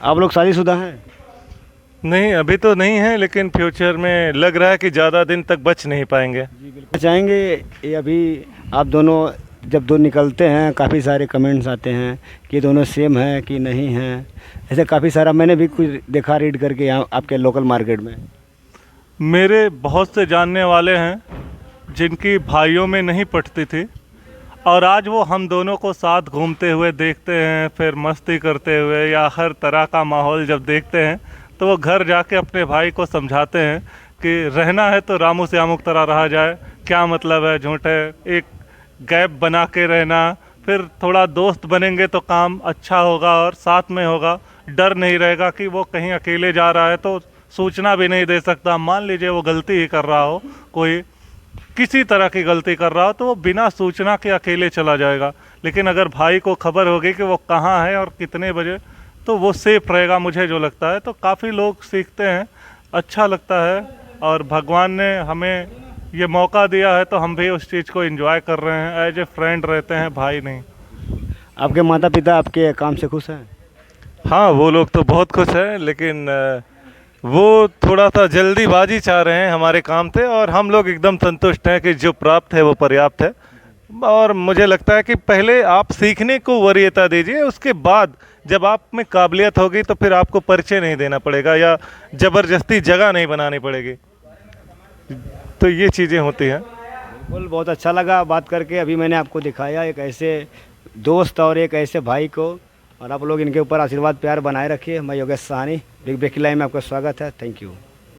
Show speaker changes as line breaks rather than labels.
आप लोग शादीशुदा हैं?
नहीं, अभी तो नहीं है, लेकिन फ्यूचर में लग रहा है कि ज़्यादा दिन तक बच नहीं पाएंगे।
जी बिल्कुल चाहेंगे। ये अभी आप दोनों जब दो निकलते हैं काफ़ी सारे कमेंट्स आते हैं कि दोनों सेम हैं कि नहीं हैं, ऐसे काफ़ी सारा मैंने भी कुछ देखा रीड करके यहाँ आपके लोकल मार्केट में।
मेरे बहुत से जानने वाले हैं जिनकी भाइयों में नहीं पटती थी, और आज वो हम दोनों को साथ घूमते हुए देखते हैं, फिर मस्ती करते हुए या हर तरह का माहौल जब देखते हैं तो वो घर जाके अपने भाई को समझाते हैं कि रहना है तो रामू श्यामू की तरह रहा जाए, क्या मतलब है झूठे एक गैप बना के रहना, फिर थोड़ा दोस्त बनेंगे तो काम अच्छा होगा और साथ में होगा, डर नहीं रहेगा कि वो कहीं अकेले जा रहा है तो सूचना भी नहीं दे सकता। मान लीजिए वो गलती ही कर रहा हो, कोई किसी तरह की गलती कर रहा हो तो वो बिना सूचना के अकेले चला जाएगा, लेकिन अगर भाई को खबर होगी कि वो कहाँ है और कितने बजे, तो वो सेफ रहेगा, मुझे जो लगता है। तो काफ़ी लोग सीखते हैं, अच्छा लगता है, और भगवान ने हमें ये मौका दिया है तो हम भी उस चीज़ को एंजॉय कर रहे हैं, एज ए फ्रेंड रहते हैं, भाई नहीं।
आपके माता पिता आपके काम से खुश हैं?
हाँ, वो लोग तो बहुत खुश हैं, लेकिन वो थोड़ा सा जल्दीबाजी चाह रहे हैं हमारे काम से, और हम लोग एकदम संतुष्ट हैं कि जो प्राप्त है वो पर्याप्त है। और मुझे लगता है कि पहले आप सीखने को वरीयता दीजिए, उसके बाद जब आप में काबिलियत होगी तो फिर आपको परिचय नहीं देना पड़ेगा या ज़बरदस्ती जगह नहीं बनानी पड़ेगी। तो ये चीज़ें होती हैं।
बिल्कुल, बहुत अच्छा लगा बात करके। अभी मैंने आपको दिखाया एक ऐसे दोस्त और एक ऐसे भाई को, और आप लोग इनके ऊपर आशीर्वाद प्यार बनाए रखिए। मैं Yogesh Sahni, big breaking live में आपका स्वागत है। Thank you.